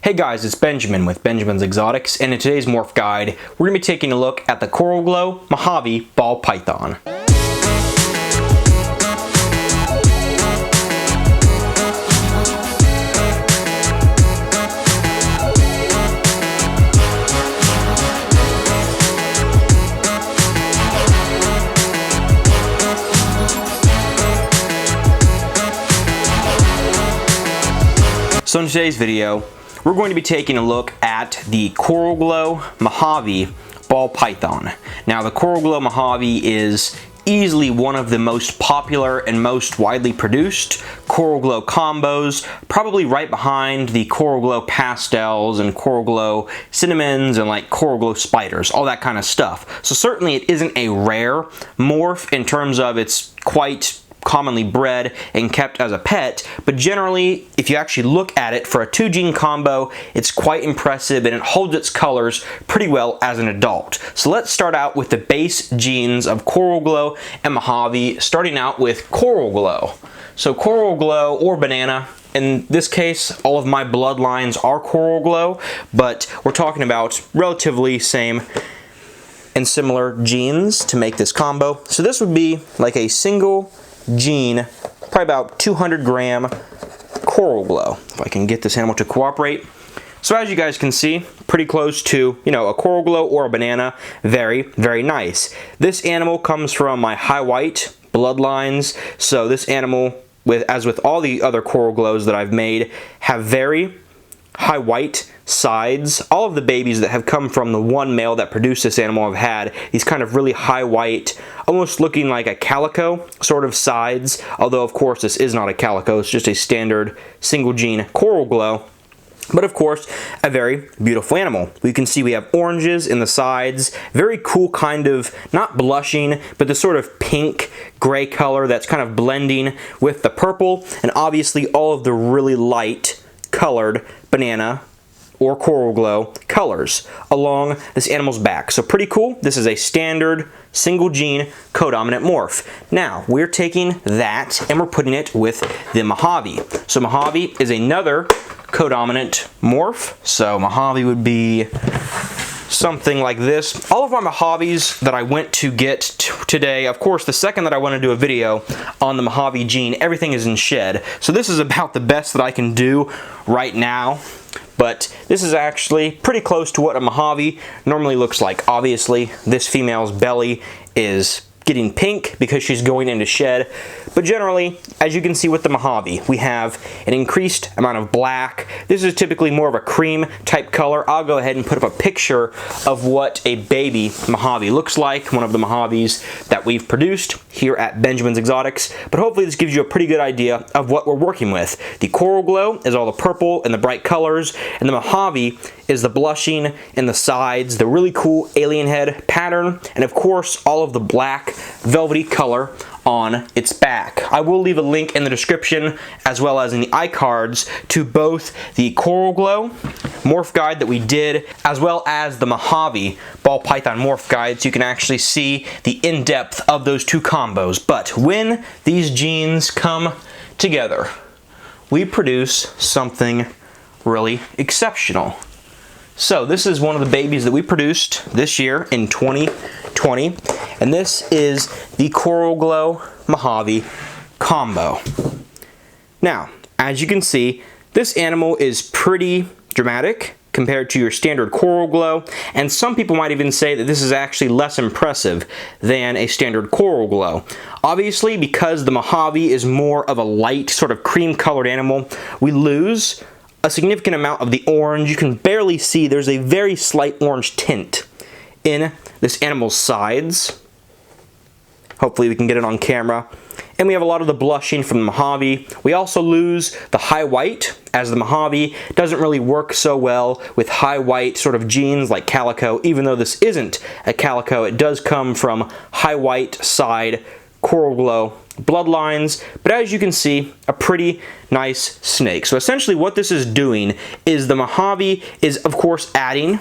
Hey guys, it's Benjamin with Benjamin's Exotics, and in today's morph guide, we're going to be taking a look at the Coral Glow Mojave ball python. So in today's video, we're going to be taking a look at the Coral Glow Mojave ball python. Now the Coral Glow Mojave is easily one of the most popular and most widely produced Coral Glow combos, probably right behind the Coral Glow pastels and Coral Glow cinnamons and like Coral Glow spiders, all that kind of stuff. So certainly it isn't a rare morph in terms of it's quite commonly bred and kept as a pet, but generally if you actually look at it for a 2-gene combo, it's quite impressive and it holds its colors pretty well as an adult. So let's start out with the base genes of Coral Glow and Mojave, starting out with Coral Glow. So Coral Glow or banana, in this case all of my bloodlines are Coral Glow, but we're talking about relatively same and similar genes to make this combo. So this would be like a single gene, probably about 200 gram Coral Glow, if I can get this animal to cooperate. So as you guys can see, pretty close to, a Coral Glow or a banana. Very, very nice. This animal comes from my high white bloodlines, so this animal, as with all the other Coral Glows that I've made, have very high white sides. All of the babies that have come from the one male that produced this animal have had these kind of really high white, almost looking like a calico sort of sides, although of course this is not a calico, it's just a standard single gene Coral Glow. But of course, a very beautiful animal. We can see we have oranges in the sides, very cool kind of, not blushing, but this sort of pink gray color that's kind of blending with the purple, and obviously all of the really light colored banana or Coral Glow colors along this animal's back. So pretty cool. This is a standard single gene codominant morph. Now we're taking that and we're putting it with the Mojave. So Mojave is another codominant morph. So Mojave would be something like this. All of our Mojaves that I went to get today, of course the second that I want to do a video on the Mojave gene, everything is in shed. So this is about the best that I can do right now. But this is actually pretty close to what a Mojave normally looks like. Obviously, this female's belly is getting pink because she's going into shed. But generally, as you can see with the Mojave, we have an increased amount of black. This is typically more of a cream type color. I'll go ahead and put up a picture of what a baby Mojave looks like, one of the Mojaves that we've produced here at Benjamin's Exotics. But hopefully this gives you a pretty good idea of what we're working with. The Coral Glow is all the purple and the bright colors, and the Mojave is the blushing in the sides, the really cool alien head pattern, and of course all of the black velvety color on its back. I will leave a link in the description as well as in the iCards to both the Coral Glow morph guide that we did as well as the Mojave ball python morph guide, so you can actually see the in-depth of those two combos. But when these genes come together, we produce something really exceptional. So this is one of the babies that we produced this year in 2020, and this is the Coral Glow Mojave combo. Now, as you can see, this animal is pretty dramatic compared to your standard Coral Glow, and some people might even say that this is actually less impressive than a standard Coral Glow. Obviously, because the Mojave is more of a light, sort of cream-colored animal, we lose a significant amount of the orange. You can barely see there's a very slight orange tint in this animal's sides. Hopefully we can get it on camera. And we have a lot of the blushing from the Mojave. We also lose the high white, as the Mojave doesn't really work so well with high white sort of genes like calico. Even though this isn't a calico, it does come from high white side Coral Glow bloodlines, but as you can see, a pretty nice snake. So essentially what this is doing is the Mojave is of course adding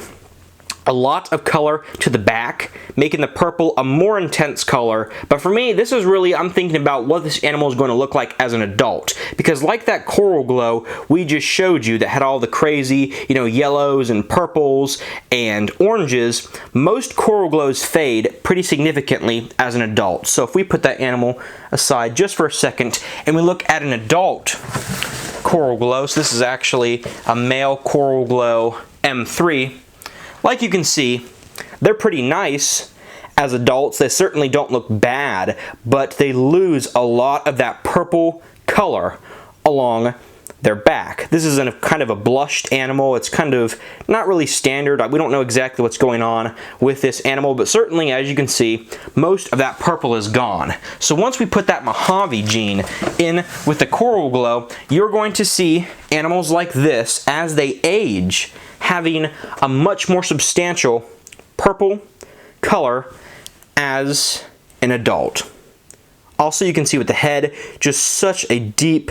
a lot of color to the back, making the purple a more intense color. But for me, this is really, I'm thinking about what this animal is going to look like as an adult. Because like that coral glow we just showed you that had all the crazy, you know, yellows and purples and oranges, most coral glows fade pretty significantly as an adult. So if we put that animal aside just for a second and we look at an adult coral glow, so this is actually a male coral glow M3, like you can see, they're pretty nice as adults. They certainly don't look bad, but they lose a lot of that purple color along their back. This is kind of a blushed animal. It's kind of not really standard. We don't know exactly what's going on with this animal, but certainly, as you can see, most of that purple is gone. So once we put that Mojave gene in with the coral glow, you're going to see animals like this, as they age, having a much more substantial purple color as an adult. Also, you can see with the head, just such a deep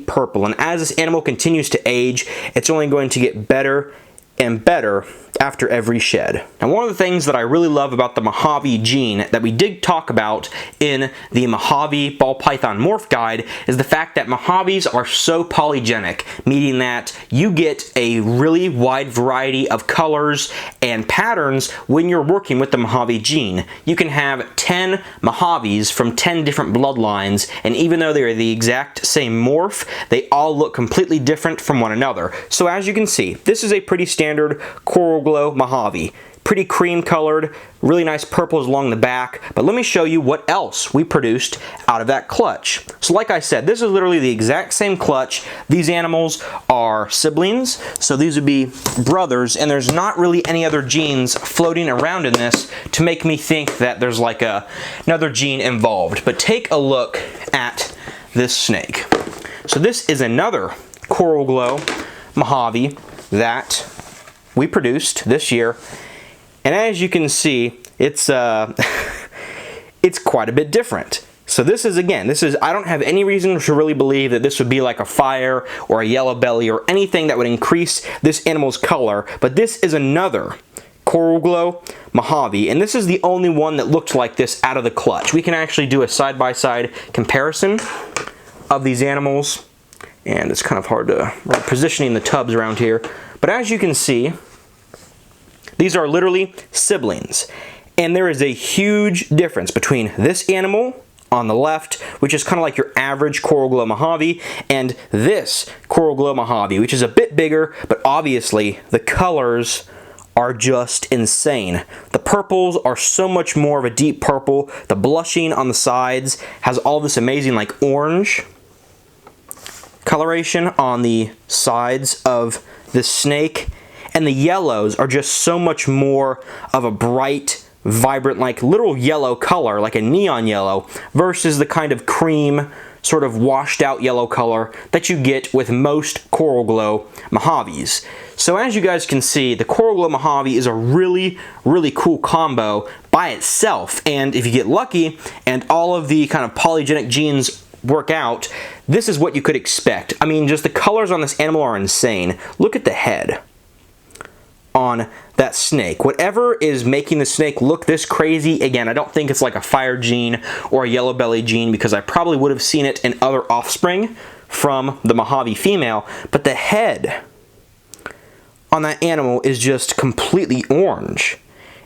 purple. And as this animal continues to age, it's only going to get better and better after every shed. Now, one of the things that I really love about the Mojave gene that we did talk about in the Mojave ball python morph guide is the fact that Mojaves are so polygenic, meaning that you get a really wide variety of colors and patterns when you're working with the Mojave gene. You can have 10 Mojaves from 10 different bloodlines, and even though they are the exact same morph, they all look completely different from one another. So as you can see, this is a pretty standard coral glow Mojave. Pretty cream colored, really nice purples along the back. But let me show you what else we produced out of that clutch. So like I said, this is literally the exact same clutch. These animals are siblings, so these would be brothers, and there's not really any other genes floating around in this to make me think that there's like another gene involved. But take a look at this snake. So this is another coral glow Mojave that we produced this year, and as you can see, it's it's quite a bit different. So this is, again, I don't have any reason to really believe that this would be like a fire or a yellow belly or anything that would increase this animal's color, but this is another coral glow Mojave, and this is the only one that looked like this out of the clutch. We can actually do a side-by-side comparison of these animals, and it's kind of hard to, we're positioning the tubs around here, but as you can see, these are literally siblings, and there is a huge difference between this animal on the left, which is kind of like your average coral glow Mojave, and this coral glow Mojave, which is a bit bigger, but obviously the colors are just insane. The purples are so much more of a deep purple. The blushing on the sides has all this amazing like orange coloration on the sides of this snake, and the yellows are just so much more of a bright, vibrant, like literal yellow color, like a neon yellow, versus the kind of cream, sort of washed out yellow color that you get with most coral glow Mojaves. So as you guys can see, the coral glow Mojave is a really cool combo by itself, and if you get lucky and all of the kind of polygenic genes work out, this is what you could expect. I mean, just the colors on this animal are insane. Look at the head on that snake. Whatever is making the snake look this crazy, again, I don't think it's like a fire gene or a yellow belly gene, because I probably would have seen it in other offspring from the Mojave female, but the head on that animal is just completely orange,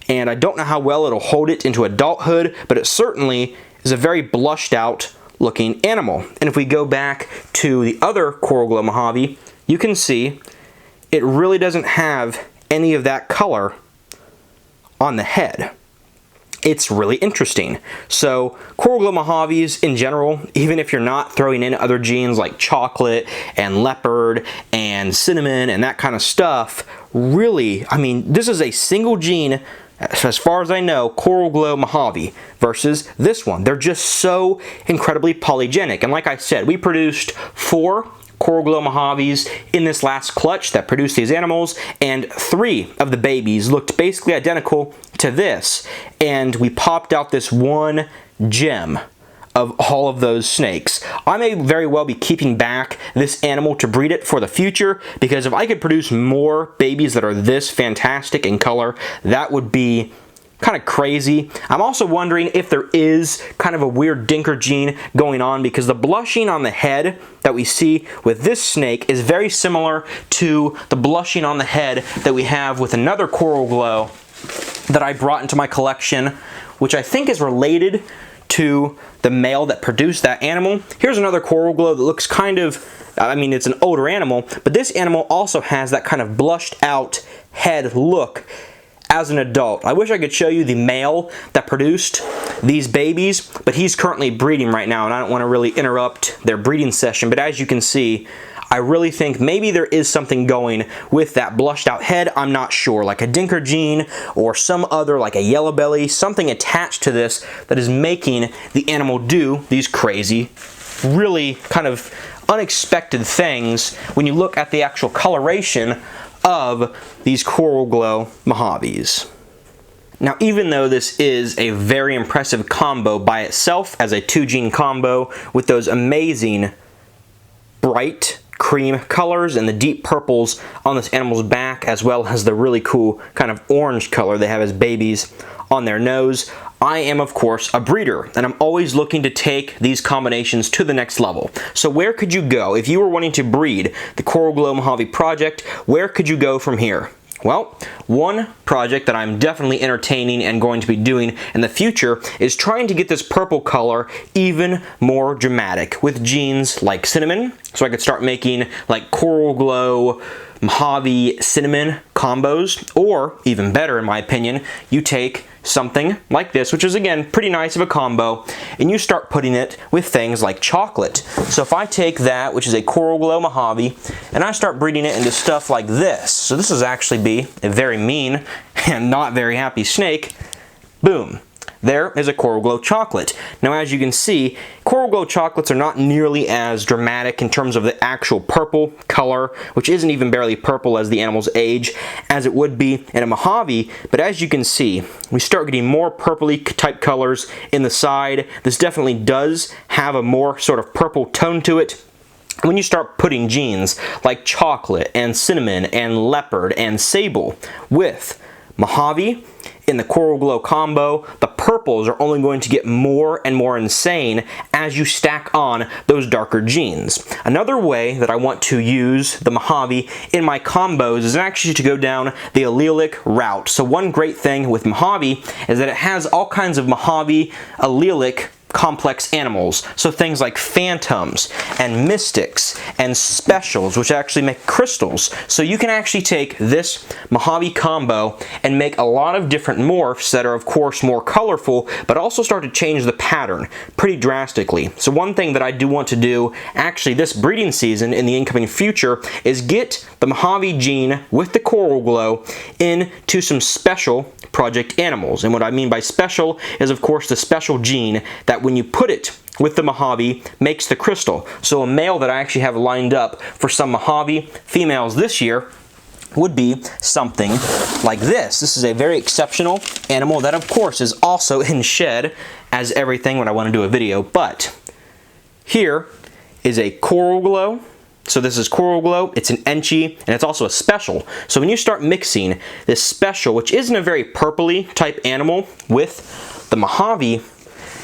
and I don't know how well it'll hold it into adulthood, but it certainly is a very blushed out looking animal. And if we go back to the other coral glow Mojave, you can see it really doesn't have any of that color on the head. It's really interesting. So coral glow Mojaves in general, even if you're not throwing in other genes like chocolate and leopard and cinnamon and that kind of stuff, really, I mean, this is a single gene, as far as I know, coral glow Mojave versus this one. They're just so incredibly polygenic. And like I said, we produced 4 coral glow Mojaves in this last clutch that produced these animals, and 3 of the babies looked basically identical to this, and we popped out this one gem of all of those snakes. I may very well be keeping back this animal to breed it for the future, because if I could produce more babies that are this fantastic in color, that would be kind of crazy. I'm also wondering if there is kind of a weird dinker gene going on, because the blushing on the head that we see with this snake is very similar to the blushing on the head that we have with another coral glow that I brought into my collection, which I think is related to the male that produced that animal. Here's another coral glow that looks kind of, I mean, it's an older animal, but this animal also has that kind of blushed out head look as an adult. I wish I could show you the male that produced these babies, but he's currently breeding right now, and I don't want to really interrupt their breeding session, but as you can see, I really think maybe there is something going with that blushed out head. I'm not sure, like a dinker gene or some other, like a yellow belly, something attached to this that is making the animal do these crazy, really kind of unexpected things when you look at the actual coloration of these coral glow Mojaves. Now, even though this is a very impressive combo by itself as a 2-gene combo with those amazing bright cream colors and the deep purples on this animal's back, as well as the really cool kind of orange color they have as babies on their nose, I am of course a breeder, and I'm always looking to take these combinations to the next level. So where could you go if you were wanting to breed the Coral Glow Mojave project? Where could you go from here? Well, one project that I'm definitely entertaining and going to be doing in the future is trying to get this purple color even more dramatic with genes like cinnamon, so I could start making like Coral Glow Mojave cinnamon combos, or even better in my opinion, you take something like this, which is again pretty nice of a combo, and you start putting it with things like chocolate. So if I take that, which is a Coral Glow Mojave, and I start breeding it into stuff like this, so this is actually be a very mean and not very happy snake, boom. There is a Coral Glow chocolate. Now, as you can see, Coral Glow chocolates are not nearly as dramatic in terms of the actual purple color, which isn't even barely purple as the animal's age, as it would be in a Mojave. But as you can see, we start getting more purpley type colors in the side. This definitely does have a more sort of purple tone to it. When you start putting genes like chocolate and cinnamon and leopard and sable with Mojave in the Coral Glow combo, the purples are only going to get more and more insane as you stack on those darker genes. Another way that I want to use the Mojave in my combos is actually to go down the allelic route. So one great thing with Mojave is that it has all kinds of Mojave allelic complex animals, so things like phantoms and mystics and specials, which actually make crystals. So you can actually take this Mojave combo and make a lot of different morphs that are of course more colorful, but also start to change the pattern pretty drastically. So one thing that I do want to do actually this breeding season in the incoming future is get the Mojave gene with the Coral Glow into some special project animals. And what I mean by special is of course the special gene that when you put it with the Mojave makes the crystal. So a male that I actually have lined up for some Mojave females this year would be something like this. This is a very exceptional animal that of course is also in shed as everything when I want to do a video, but here is a Coral Glow. So this is Coral Glow, it's an Enchi, and it's also a special. So when you start mixing this special, which isn't a very purpley type animal, with the Mojave,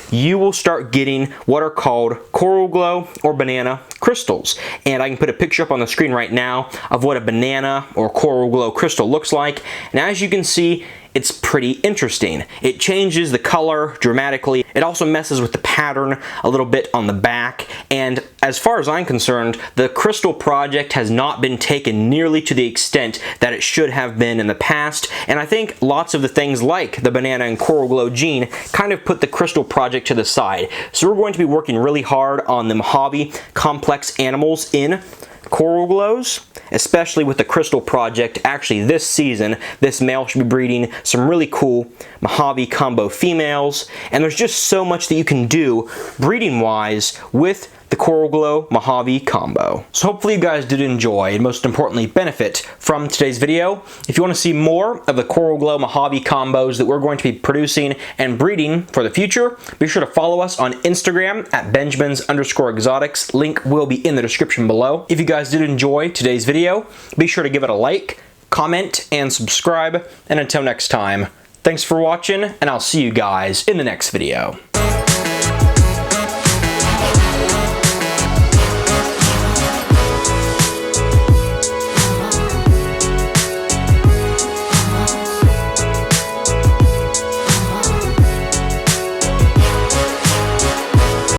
you will start getting what are called Coral Glow or banana crystals. And I can put a picture up on the screen right now of what a banana or Coral Glow crystal looks like. And as you can see, it's pretty interesting. It changes the color dramatically. It also messes with the pattern a little bit on the back. And as far as I'm concerned, the crystal project has not been taken nearly to the extent that it should have been in the past. And I think lots of the things like the banana and Coral Glow gene kind of put the crystal project to the side. So we're going to be working really hard on the Mojave complex animals in Coral Glows, especially with the crystal project. Actually this season, this male should be breeding some really cool Mojave combo females, and there's just so much that you can do breeding wise with the Coral Glow Mojave combo. So hopefully you guys did enjoy and most importantly benefit from today's video. If you want to see more of the Coral Glow Mojave combos that we're going to be producing and breeding for the future, be sure to follow us on Instagram at Benjamins_exotics. Link will be in the description below. If you guys did enjoy today's video, be sure to give it a like, comment, and subscribe. And until next time, thanks for watching, and I'll see you guys in the next video.